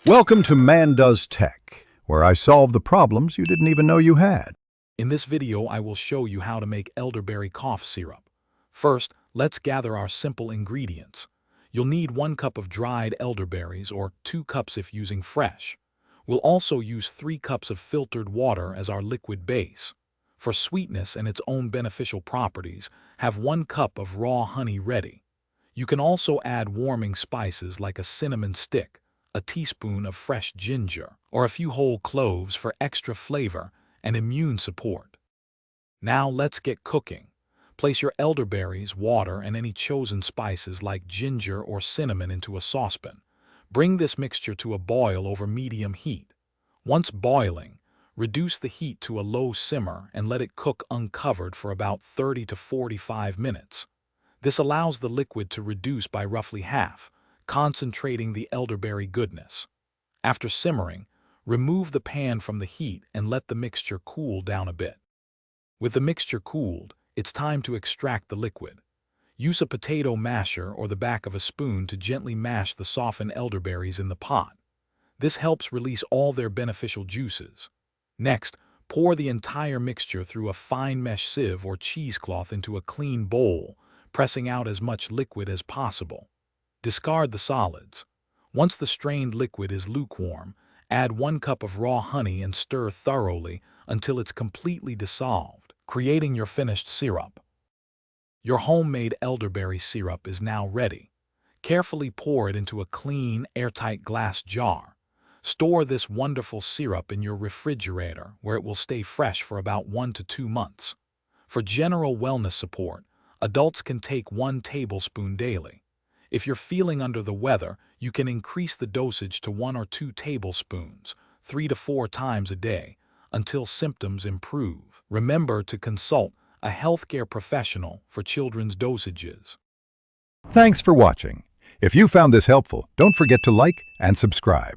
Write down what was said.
Welcome to Man Does Tech, where I solve the problems you didn't even know you had. In this video, I will show you how to make elderberry cough syrup. First, let's gather our simple ingredients. You'll need 1 cup of dried elderberries, or 2 cups if using fresh. We'll also use 3 cups of filtered water as our liquid base. For sweetness and its own beneficial properties, have 1 cup of raw honey ready. You can also add warming spices like a cinnamon stick, a teaspoon of fresh ginger, or a few whole cloves for extra flavor and immune support. Now let's get cooking. Place your elderberries, water, and any chosen spices like ginger or cinnamon into a saucepan. Bring this mixture to a boil over medium heat. Once boiling, reduce the heat to a low simmer and let it cook uncovered for about 30 to 45 minutes. This allows the liquid to reduce by roughly half, concentrating the elderberry goodness. After simmering, remove the pan from the heat and let the mixture cool down a bit. With the mixture cooled, it's time to extract the liquid. Use a potato masher or the back of a spoon to gently mash the softened elderberries in the pot. This helps release all their beneficial juices. Next, pour the entire mixture through a fine mesh sieve or cheesecloth into a clean bowl, pressing out as much liquid as possible. Discard the solids. Once the strained liquid is lukewarm, add 1 cup of raw honey and stir thoroughly until it's completely dissolved, creating your finished syrup. Your homemade elderberry syrup is now ready. Carefully pour it into a clean, airtight glass jar. Store this wonderful syrup in your refrigerator where it will stay fresh for about 1 to 2 months. For general wellness support, adults can take 1 tablespoon daily. If you're feeling under the weather, you can increase the dosage to 1 or 2 tablespoons, 3 to 4 times a day, until symptoms improve. Remember to consult a healthcare professional for children's dosages. Thanks for watching. If you found this helpful, don't forget to like and subscribe.